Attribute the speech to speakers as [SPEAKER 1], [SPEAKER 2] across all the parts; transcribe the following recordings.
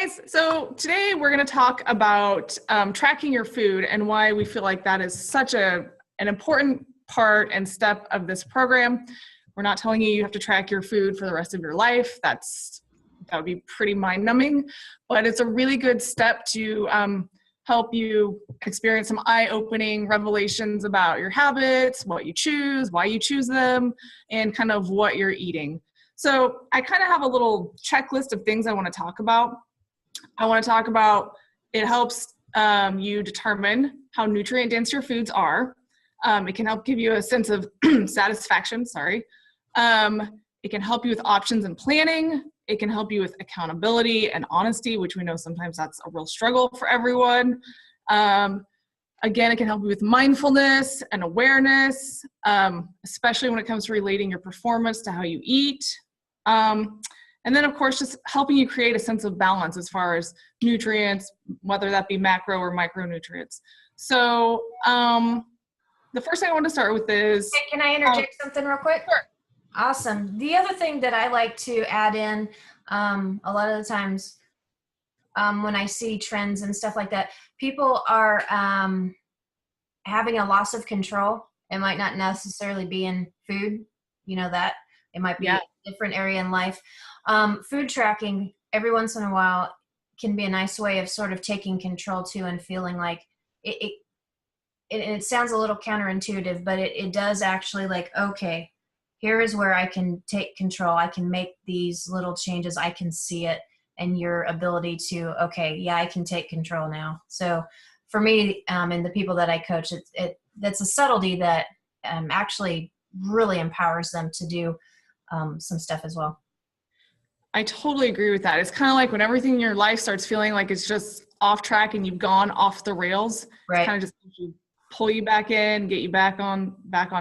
[SPEAKER 1] guys. So today we're going to talk about tracking your food and why we feel like that is such an important part and step of this program. We're not telling you have to track your food for the rest of your life. That would be pretty mind-numbing, but it's a really good step to help you experience some eye-opening revelations about your habits, what you choose, why you choose them, and kind of what you're eating. So I kind of have a little checklist of things I want to talk about. I want to talk about it helps you determine how nutrient dense your foods are. It can help give you a sense of satisfaction, It can help you with options and planning. It can help you with accountability and honesty, which we know sometimes that's a real struggle for everyone. Again, it can help you with mindfulness and awareness, especially when it comes to relating your performance to how you eat. And then, of course, just helping you create a sense of balance as far as nutrients, whether that be macro or micronutrients. So the first thing I want to start with is...
[SPEAKER 2] Hey, can I interject something real quick?
[SPEAKER 1] Sure.
[SPEAKER 2] Awesome. The other thing that I like to add in a lot of the times when I see trends and stuff like that, people are having a loss of control. It might not necessarily be in food, you know that. It might be a different area in life. Food tracking every once in a while can be a nice way of sort of taking control too and feeling like it sounds a little counterintuitive, but it does actually like, okay, here is where I can take control. I can make these little changes. I can see it and your ability to, okay, yeah, I can take control now. So for me and the people that I coach, that's a subtlety that actually really empowers them to do some stuff as well.
[SPEAKER 1] I totally agree with that. It's kind of like when everything in your life starts feeling like it's just off track and you've gone off the rails.
[SPEAKER 2] Right.
[SPEAKER 1] It's kind of just pull you back in, get you back on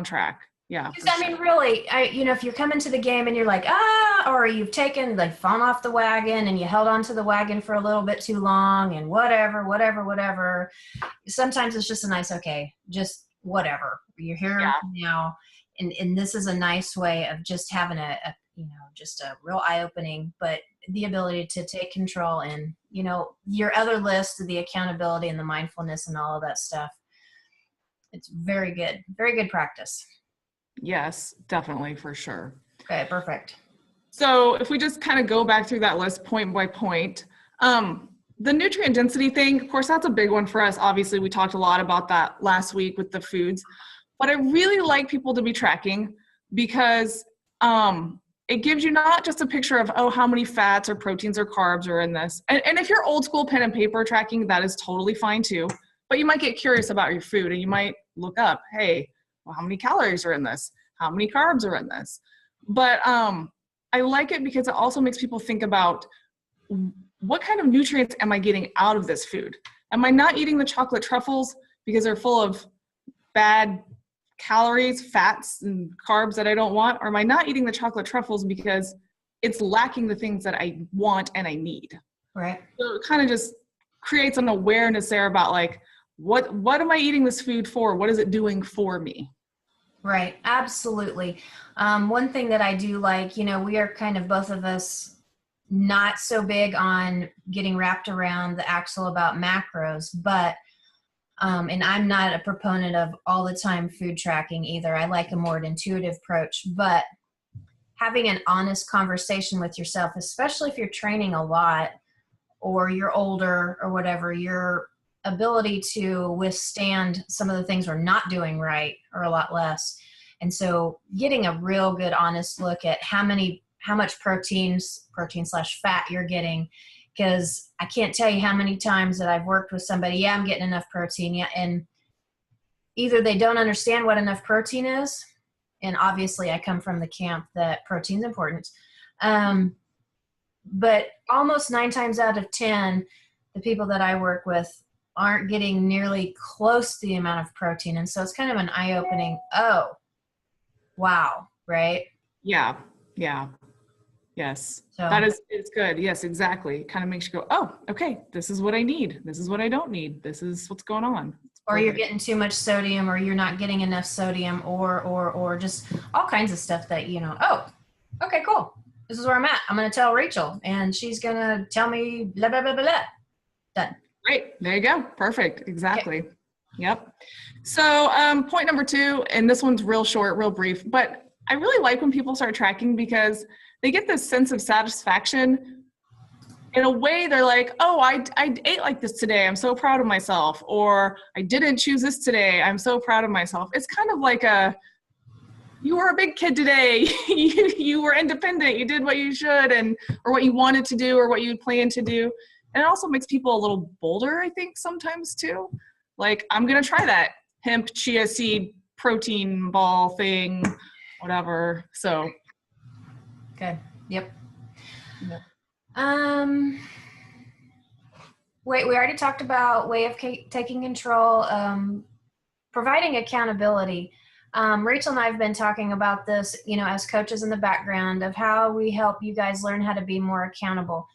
[SPEAKER 1] track. Yeah.
[SPEAKER 2] I mean, really, if you're coming to the game and you're like, or you've fallen off the wagon and you held onto the wagon for a little bit too long and whatever. Sometimes it's just a nice, okay, just whatever. You're here now. And this is a nice way of just having just a real eye-opening, but the ability to take control and, your other list, the accountability and the mindfulness and all of that stuff. It's very good practice.
[SPEAKER 1] Yes, definitely, for sure.
[SPEAKER 2] Okay, perfect.
[SPEAKER 1] So if we just kind of go back through that list point by point, the nutrient density thing, of course, that's a big one for us. Obviously, we talked a lot about that last week with the foods, but I really like people to be tracking because it gives you not just a picture of, how many fats or proteins or carbs are in this. And if you're old school pen and paper tracking, that is totally fine too. But you might get curious about your food and you might look up, hey, well, how many calories are in this? How many carbs are in this? But I like it because it also makes people think about what kind of nutrients am I getting out of this food? Am I not eating the chocolate truffles because they're full of bad calories, fats, and carbs that I don't want? Or am I not eating the chocolate truffles because it's lacking the things that I want and I need?
[SPEAKER 2] Right.
[SPEAKER 1] So it kind of just creates an awareness there about like, what am I eating this food for? What is it doing for me?
[SPEAKER 2] Right. Absolutely. One thing that I do like, we are kind of both of us not so big on getting wrapped around the axle about macros, but and I'm not a proponent of all the time food tracking either. I like a more intuitive approach, but having an honest conversation with yourself, especially if you're training a lot or you're older or whatever, your ability to withstand some of the things we're not doing right are a lot less. And so getting a real good honest look at how much protein/fat you're getting, because I can't tell you how many times that I've worked with somebody, I'm getting enough protein, and either they don't understand what enough protein is, and obviously I come from the camp that protein's important, but almost 9 times out of 10, the people that I work with aren't getting nearly close to the amount of protein, and so it's kind of an eye-opening, oh, wow, right?
[SPEAKER 1] Yeah. Yes.
[SPEAKER 2] So,
[SPEAKER 1] it's good. Yes, exactly. It kind of makes you go, oh, okay, this is what I need. This is what I don't need. This is what's going on.
[SPEAKER 2] Or you're getting too much sodium, or you're not getting enough sodium, or just all kinds of stuff that, oh, okay, cool. This is where I'm at. I'm going to tell Rachel, and she's going to tell me blah, blah, blah, blah, blah. Done.
[SPEAKER 1] Great. There you go. Perfect. Exactly. Okay. Yep. So point number 2, and this one's real short, real brief, but I really like when people start tracking because they get this sense of satisfaction. In a way, they're like, oh, I ate like this today. I'm so proud of myself. Or I didn't choose this today. I'm so proud of myself. It's kind of like you were a big kid today. you were independent. You did what you should or what you wanted to do or what you planned to do. And it also makes people a little bolder, I think, sometimes too. Like, I'm going to try that hemp chia seed protein ball thing, whatever. So.
[SPEAKER 2] Good. Yep. Wait, we already talked about way of taking control, providing accountability. Rachel and I have been talking about this, as coaches in the background of how we help you guys learn how to be more accountable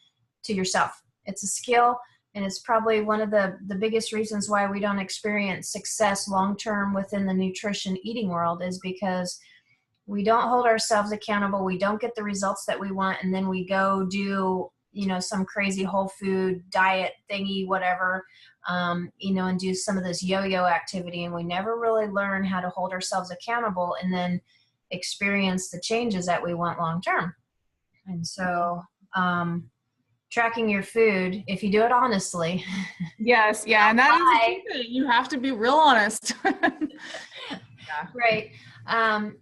[SPEAKER 2] to yourself. It's a skill, and it's probably one of the biggest reasons why we don't experience success long-term within the nutrition eating world is because we don't hold ourselves accountable. We don't get the results that we want. And then we go do, some crazy whole food diet thingy, whatever, and do some of this yo-yo activity. And we never really learn how to hold ourselves accountable and then experience the changes that we want long-term. And so, tracking your food, if you do it honestly.
[SPEAKER 1] Yes. Yeah. And that is the key thing. You have to be real honest.
[SPEAKER 2] Yeah. Right.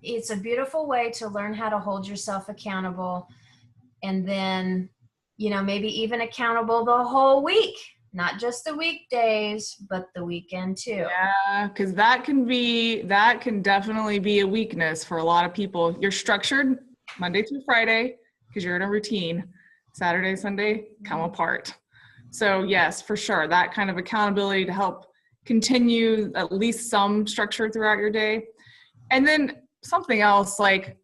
[SPEAKER 2] It's a beautiful way to learn how to hold yourself accountable, and then, maybe even accountable the whole week, not just the weekdays, but the weekend too.
[SPEAKER 1] Yeah. Cause that can definitely be a weakness for a lot of people. You're structured Monday through Friday because you're in a routine. Saturday, Sunday, come apart. So yes, for sure. That kind of accountability to help continue at least some structure throughout your day. And then something else, like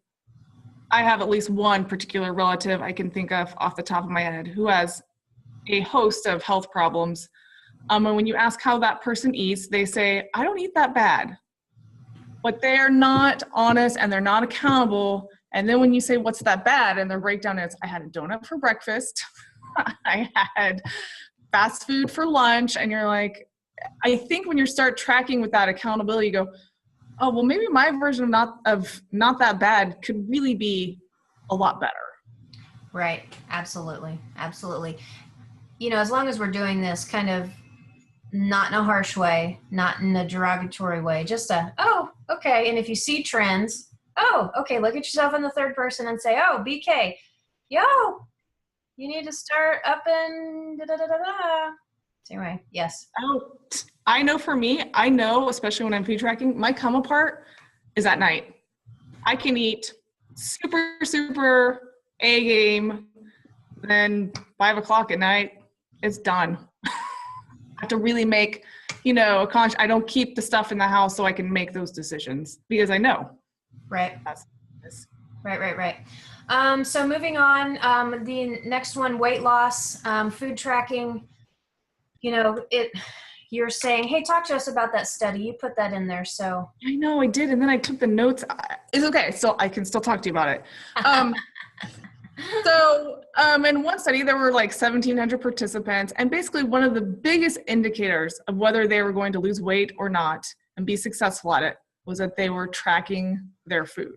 [SPEAKER 1] I have at least one particular relative I can think of off the top of my head who has a host of health problems. And when you ask how that person eats, they say, I don't eat that bad. But they're not honest and they're not accountable. And then when you say, what's that bad? And their breakdown is, I had a donut for breakfast. I had fast food for lunch. And you're like, I think when you start tracking with that accountability, you go, oh, well, maybe my version of not that bad could really be a lot better.
[SPEAKER 2] Right. Absolutely. Absolutely. As long as we're doing this kind of not in a harsh way, not in a derogatory way, just oh, okay. And if you see trends, oh, okay, look at yourself in the third person and say, oh, BK, yo, you need to start up and da-da-da-da-da. Anyway, yes.
[SPEAKER 1] Oh, I know for me, especially when I'm food tracking, my come apart is at night. I can eat super, super A game, then 5 o'clock at night, it's done. I have to really make, I don't keep the stuff in the house so I can make those decisions because I know.
[SPEAKER 2] Right. Right. So moving on, the next one, weight loss, food tracking, you're saying, hey, talk to us about that study. You put that in there. So
[SPEAKER 1] I know I did. And then I took the notes. It's okay. So I can still talk to you about it. In one study, there were like 1,700 participants. And basically one of the biggest indicators of whether they were going to lose weight or not and be successful at it was that they were tracking their food.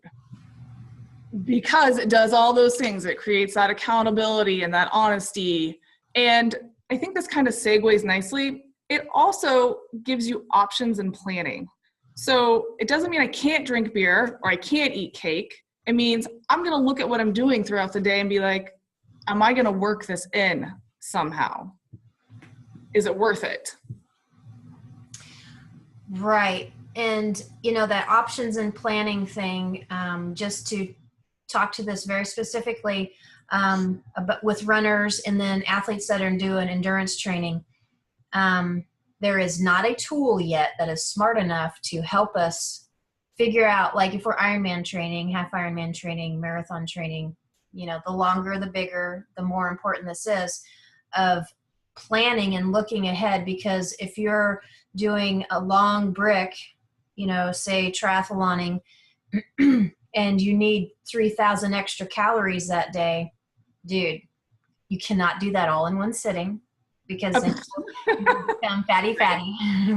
[SPEAKER 1] Because it does all those things. It creates that accountability and that honesty. And I think this kind of segues nicely. It also gives you options and planning. So it doesn't mean I can't drink beer or I can't eat cake. It means I'm going to look at what I'm doing throughout the day and be like, am I going to work this in somehow? Is it worth it?
[SPEAKER 2] Right. And, that options and planning thing, just to talk to this very specifically, but with runners and then athletes that are doing endurance training, there is not a tool yet that is smart enough to help us figure out, like if we're Ironman training, half Ironman training, marathon training, the longer, the bigger, the more important this is of planning and looking ahead. Because if you're doing a long brick, say triathloning, and you need 3,000 extra calories that day, dude, you cannot do that all in one sitting, because then you become fatty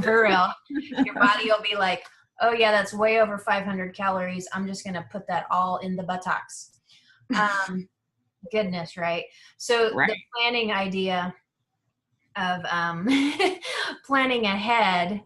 [SPEAKER 2] for real. Your body will be like, oh yeah, that's way over 500 calories. I'm just going to put that all in the buttocks. Goodness, right? So the planning idea of planning ahead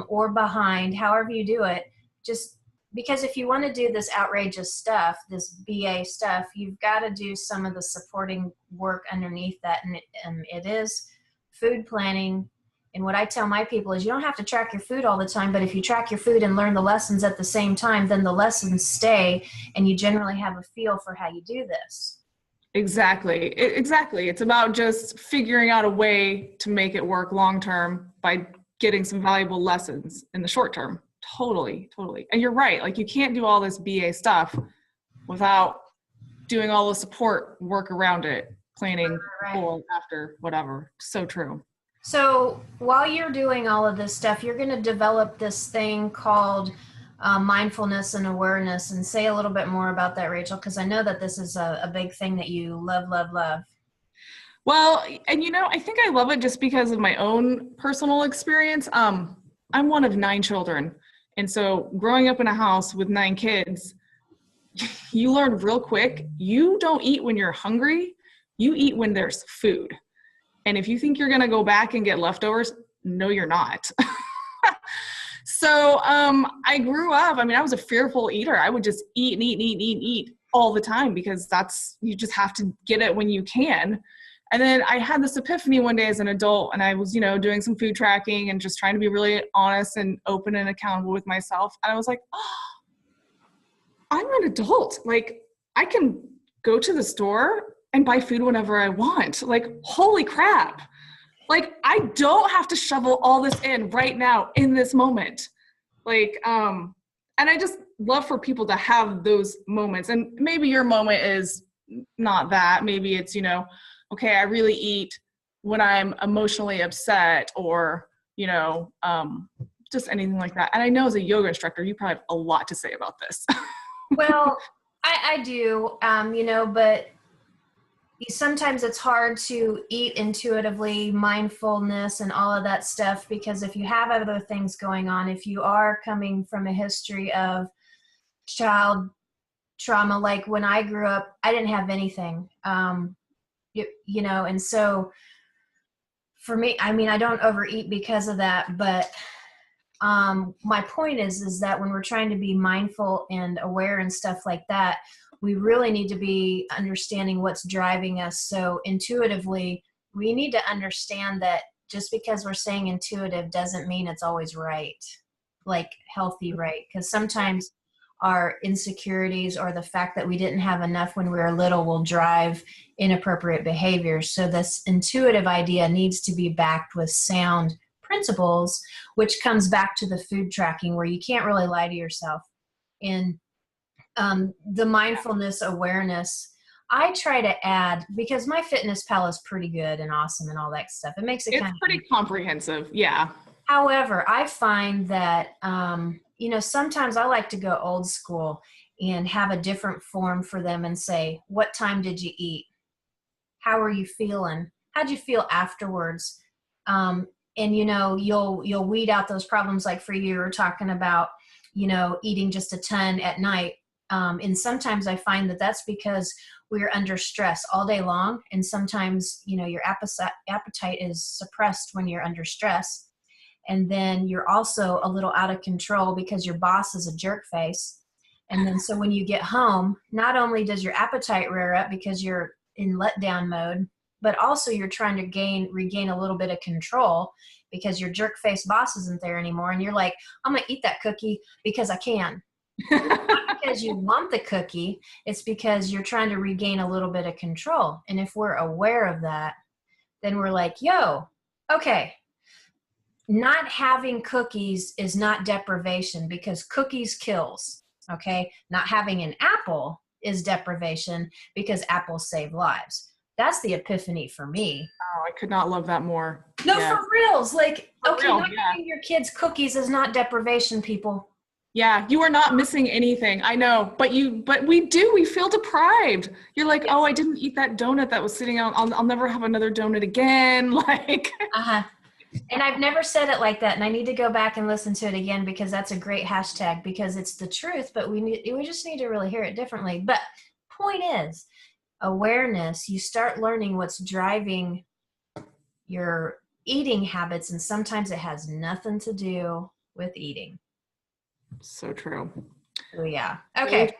[SPEAKER 2] or behind, however you do it, just because if you want to do this outrageous stuff, this BA stuff, you've got to do some of the supporting work underneath that. And it is food planning. And what I tell my people is you don't have to track your food all the time, but if you track your food and learn the lessons at the same time, then the lessons stay and you generally have a feel for how you do this.
[SPEAKER 1] Exactly. Exactly. It's about just figuring out a way to make it work long-term by getting some valuable lessons in the short term. Totally. And you're right. Like, you can't do all this BA stuff without doing all the support work around it, planning before, after, whatever. So true.
[SPEAKER 2] So while you're doing all of this stuff, you're going to develop this thing called mindfulness and awareness. And say a little bit more about that, Rachel, because I know that this is a big thing that you love.
[SPEAKER 1] Well, and I think I love it just because of my own personal experience. I'm one of 9 children. And so growing up in a house with 9 kids, you learn real quick, you don't eat when you're hungry, you eat when there's food. And if you think you're going to go back and get leftovers, no, you're not. So I grew up, I was a fearful eater. I would just eat all the time because you just have to get it when you can. And then I had this epiphany one day as an adult, and I was, doing some food tracking and just trying to be really honest and open and accountable with myself. And I was like, oh, I'm an adult. Like, I can go to the store and buy food whenever I want. Like, holy crap. Like, I don't have to shovel all this in right now in this moment. Like, and I just love for people to have those moments. And maybe your moment is not that. Maybe it's, okay, I really eat when I'm emotionally upset, or, just anything like that. And I know as a yoga instructor, you probably have a lot to say about this.
[SPEAKER 2] Well, I do, but sometimes it's hard to eat intuitively, mindfulness and all of that stuff, because if you have other things going on, if you are coming from a history of child trauma, like when I grew up, I didn't have anything. And so for me, I don't overeat because of that, but my point is that when we're trying to be mindful and aware and stuff like that, we really need to be understanding what's driving us. So intuitively, we need to understand that just because we're saying intuitive doesn't mean it's always right, like healthy, right? Because sometimes our insecurities or the fact that we didn't have enough when we were little will drive inappropriate behaviors. So this intuitive idea needs to be backed with sound principles, which comes back to the food tracking, where you can't really lie to yourself. In the mindfulness awareness, I try to add, because my fitness pal is pretty good and awesome and all that stuff. It makes it
[SPEAKER 1] pretty comprehensive. Yeah.
[SPEAKER 2] However, I find that, sometimes I like to go old school and have a different form for them and say, what time did you eat? How are you feeling? How'd you feel afterwards? And, you'll weed out those problems. Like for you were talking about, eating just a ton at night. And sometimes I find that that's because we're under stress all day long. And sometimes, your appetite is suppressed when you're under stress. And then you're also a little out of control because your boss is a jerk face. And then so when you get home, not only does your appetite rear up because you're in letdown mode, but also you're trying to regain a little bit of control because your jerk face boss isn't there anymore. And you're like, I'm going to eat that cookie because I can. Not because you want the cookie, it's because you're trying to regain a little bit of control. And if we're aware of that, then we're like, okay, not having cookies is not deprivation because cookies kills. Okay, not having an apple is deprivation because apples save lives. That's the epiphany for me.
[SPEAKER 1] Oh, I could not love that more.
[SPEAKER 2] No, yeah. For reals. Like, for okay, real, not giving your kids cookies is not deprivation, people.
[SPEAKER 1] Yeah, you are not missing anything. I know, but we feel deprived. You're like, oh, I didn't eat that donut that was sitting out. I'll never have another donut again. Like,
[SPEAKER 2] Uh-huh. And I've never said it like that. And I need to go back and listen to it again, because that's a great hashtag, because it's the truth, but we just need to really hear it differently. But point is, awareness, you start learning what's driving your eating habits. And sometimes it has nothing to do with eating.
[SPEAKER 1] so true.
[SPEAKER 2] Oh yeah. Okay.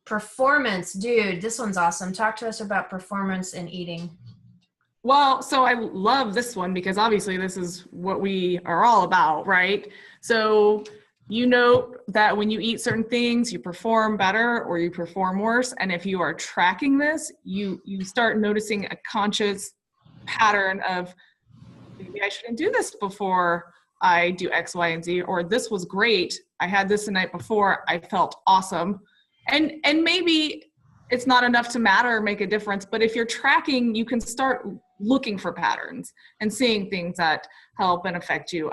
[SPEAKER 2] Performance, dude, this one's awesome. Talk to us about performance and eating.
[SPEAKER 1] Well, so I love this one because obviously this is what we are all about, right? So you know that when you eat certain things, you perform better or you perform worse. And if you are tracking this, you start noticing a conscious pattern of, maybe I shouldn't do this before I do X, Y, and Z, or this was great. I had this the night before. I felt awesome. And maybe it's not enough to matter or make a difference, but if you're tracking, you can start looking for patterns and seeing things that help and affect you.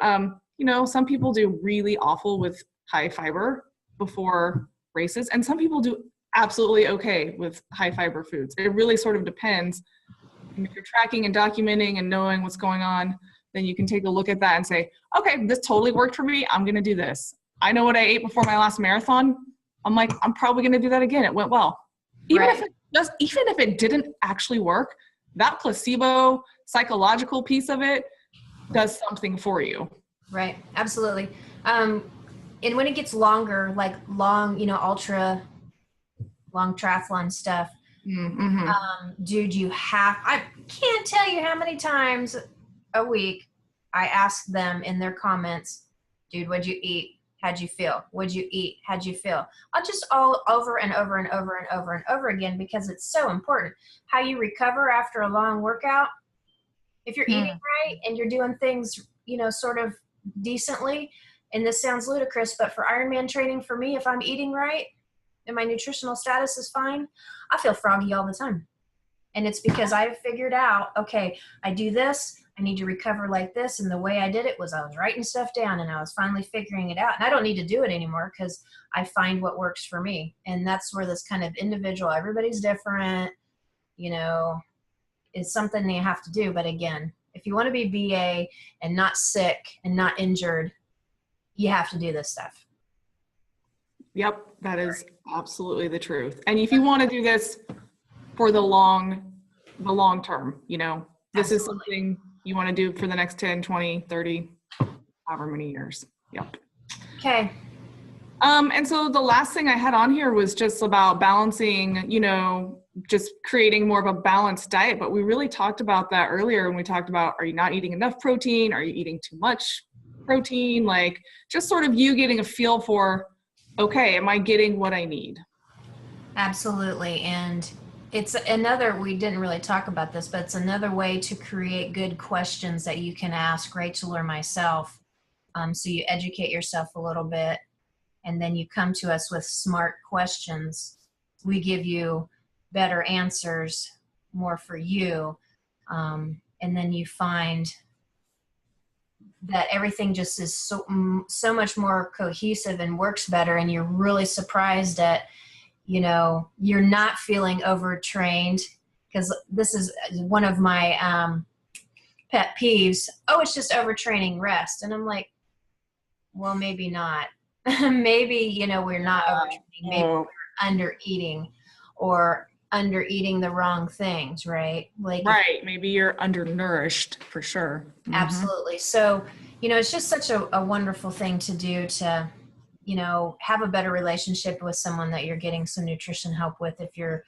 [SPEAKER 1] You know, some people do really awful with high fiber before races, and some people do absolutely okay with high fiber foods. It really sort of depends. And if you're tracking and documenting and knowing what's going on, then you can take a look at that and say, okay, this totally worked for me. I'm going to do this. I know what I ate before my last marathon. I'm like, I'm probably going to do that again. It went well. Even if it didn't actually work, that placebo psychological piece of it does something for you.
[SPEAKER 2] Right. Absolutely. And when it gets longer, like long, ultra long triathlon stuff, dude, I can't tell you how many times a week I ask them in their comments, dude, what'd you eat? How'd you feel? What'd you eat? How'd you feel? I'll just all over and over and over and over and over again, because it's so important. How you recover after a long workout. If you're eating right and you're doing things, sort of decently, and this sounds ludicrous, but for Ironman training, for me, if I'm eating right and my nutritional status is fine, I feel froggy all the time. And it's because I've figured out, okay, I do this, I need to recover like this. And the way I did it was I was writing stuff down, and I was finally figuring it out. And I don't need to do it anymore, because I find what works for me. And that's where this kind of individual, everybody's different, is something you have to do. But again, if you want to be BA and not sick and not injured, you have to do this stuff.
[SPEAKER 1] Yep, that is absolutely the truth. And if you want to do this for the long term, this is something you want to do for the next 10, 20, 30, however many years. Yep.
[SPEAKER 2] Okay.
[SPEAKER 1] And so the last thing I had on here was just about balancing, just creating more of a balanced diet. But we really talked about that earlier when we talked about, are you not eating enough protein? Are you eating too much protein? Like, just sort of you getting a feel for, okay, am I getting what I need?
[SPEAKER 2] Absolutely. And it's another, we didn't really talk about this, but it's another way to create good questions that you can ask Rachel or myself. So you educate yourself a little bit, and then you come to us with smart questions. We give you better answers, more for you. And then you find that everything just is so much more cohesive and works better. And you're really surprised at, you're not feeling overtrained, because this is one of my pet peeves. Oh, it's just overtraining, rest. And I'm like, well, maybe not. Maybe, we're not overtraining. Maybe we're under eating, or under eating the wrong things, right?
[SPEAKER 1] Right. Maybe you're undernourished, for sure.
[SPEAKER 2] Absolutely. So, it's just such a wonderful thing to do to, have a better relationship with someone that you're getting some nutrition help with. If you're,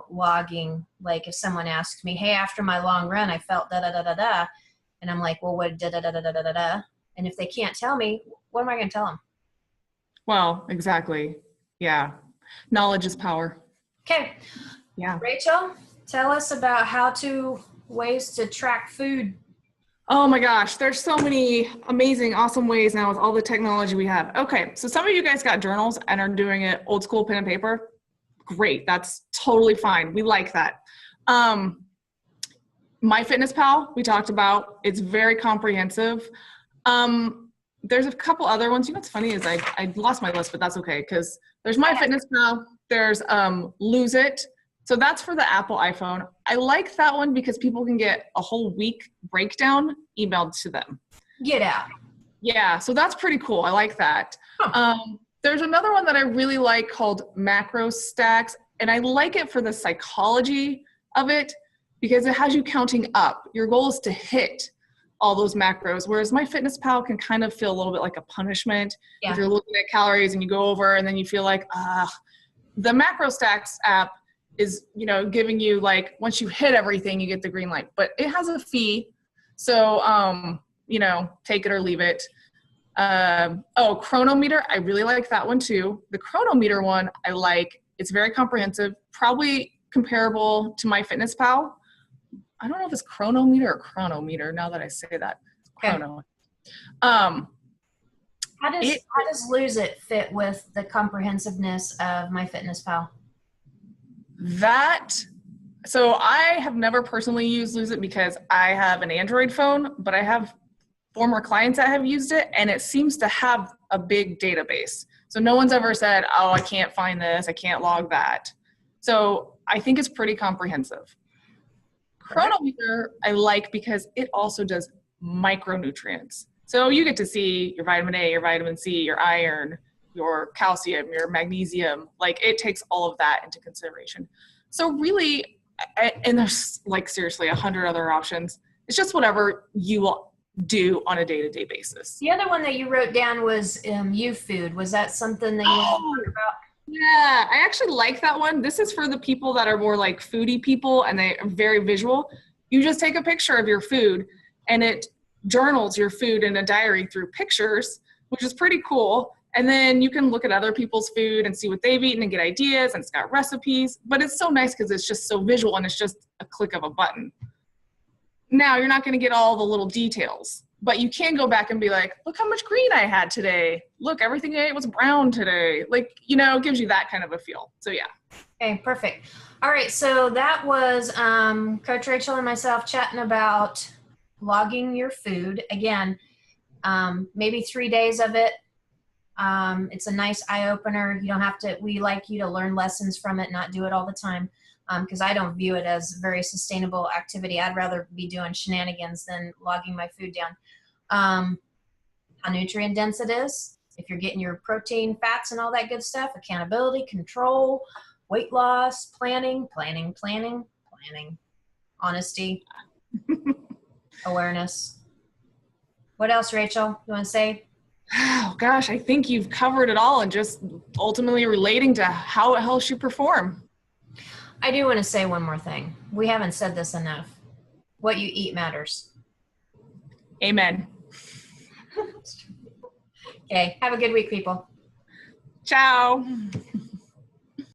[SPEAKER 2] logging, like if someone asks me, hey, after my long run, I felt da-da-da-da-da. And I'm like, well, what da-da-da-da-da-da-da? And if they can't tell me, what am I going to tell them?
[SPEAKER 1] Well, exactly. Yeah. Knowledge is power.
[SPEAKER 2] Okay.
[SPEAKER 1] Yeah.
[SPEAKER 2] Rachel, tell us about ways to track food.
[SPEAKER 1] Oh my gosh, there's so many amazing, awesome ways now with all the technology we have. Okay, so some of you guys got journals and are doing it old school pen and paper. Great, that's totally fine. We like that. MyFitnessPal, we talked about, it's very comprehensive. there's a couple other ones. You know what's funny is I lost my list, but that's okay because there's MyFitnessPal, there's Lose It. So that's for the Apple iPhone. I like that one because people can get a whole week breakdown emailed to them.
[SPEAKER 2] Get out.
[SPEAKER 1] Yeah, so that's pretty cool. I like that.
[SPEAKER 2] Huh.
[SPEAKER 1] There's another one that I really like called Macro Stacks, and I like it for the psychology of it because it has you counting up. Your goal is to hit all those macros, whereas MyFitnessPal can kind of feel a little bit like a punishment.
[SPEAKER 2] Yeah.
[SPEAKER 1] If you're looking at calories and you go over and then you feel like, the Macro Stacks app is, you know, giving you like, once you hit everything, you get the green light, but it has a fee. So, you know, take it or leave it. Chronometer. I really like that one too. The Chronometer one I like. It's very comprehensive, probably comparable to MyFitnessPal. I don't know if it's Chronometer or Chronometer now that I say that. Chrono.
[SPEAKER 2] How does Lose It fit with the comprehensiveness of MyFitnessPal?
[SPEAKER 1] So I have never personally used Lose It because I have an Android phone, but I have former clients that have used it, and it seems to have a big database. So no one's ever said, oh, I can't find this, I can't log that. So I think it's pretty comprehensive. Chronometer I like because it also does micronutrients. So you get to see your vitamin A, your vitamin C, your iron, your calcium, your magnesium. Like it takes all of that into consideration. So really, and there's like seriously 100 other options. It's just whatever you will do on a day-to-day basis.
[SPEAKER 2] The other one that you wrote down was YouFood. Was that something that you want to talk about?
[SPEAKER 1] Yeah, I actually like that one. This is for the people that are more like foodie people and they are very visual. You just take a picture of your food and it journals your food in a diary through pictures, which is pretty cool. And then you can look at other people's food and see what they've eaten and get ideas, and it's got recipes. But it's so nice because it's just so visual and it's just a click of a button. Now, you're not going to get all the little details, but you can go back and be like, look how much green I had today. Look, everything I ate was brown today. Like, you know, it gives you that kind of a feel. So, yeah.
[SPEAKER 2] Okay, perfect. All right, so that was Coach Rachel and myself chatting about logging your food. Again, maybe 3 days of it. It's a nice eye-opener. You don't have to, we like you to learn lessons from it, not do it all the time. Because I don't view it as very sustainable activity. I'd rather be doing shenanigans than logging my food down. How nutrient dense it is, if you're getting your protein, fats, and all that good stuff, accountability, control, weight loss, planning, honesty, awareness. What else, Rachel, you want to say?
[SPEAKER 1] Oh, gosh, I think you've covered it all and just ultimately relating to how it helps you perform.
[SPEAKER 2] I do want to say one more thing. We haven't said this enough. What you eat matters.
[SPEAKER 1] Amen.
[SPEAKER 2] Okay. Have a good week, people.
[SPEAKER 1] Ciao.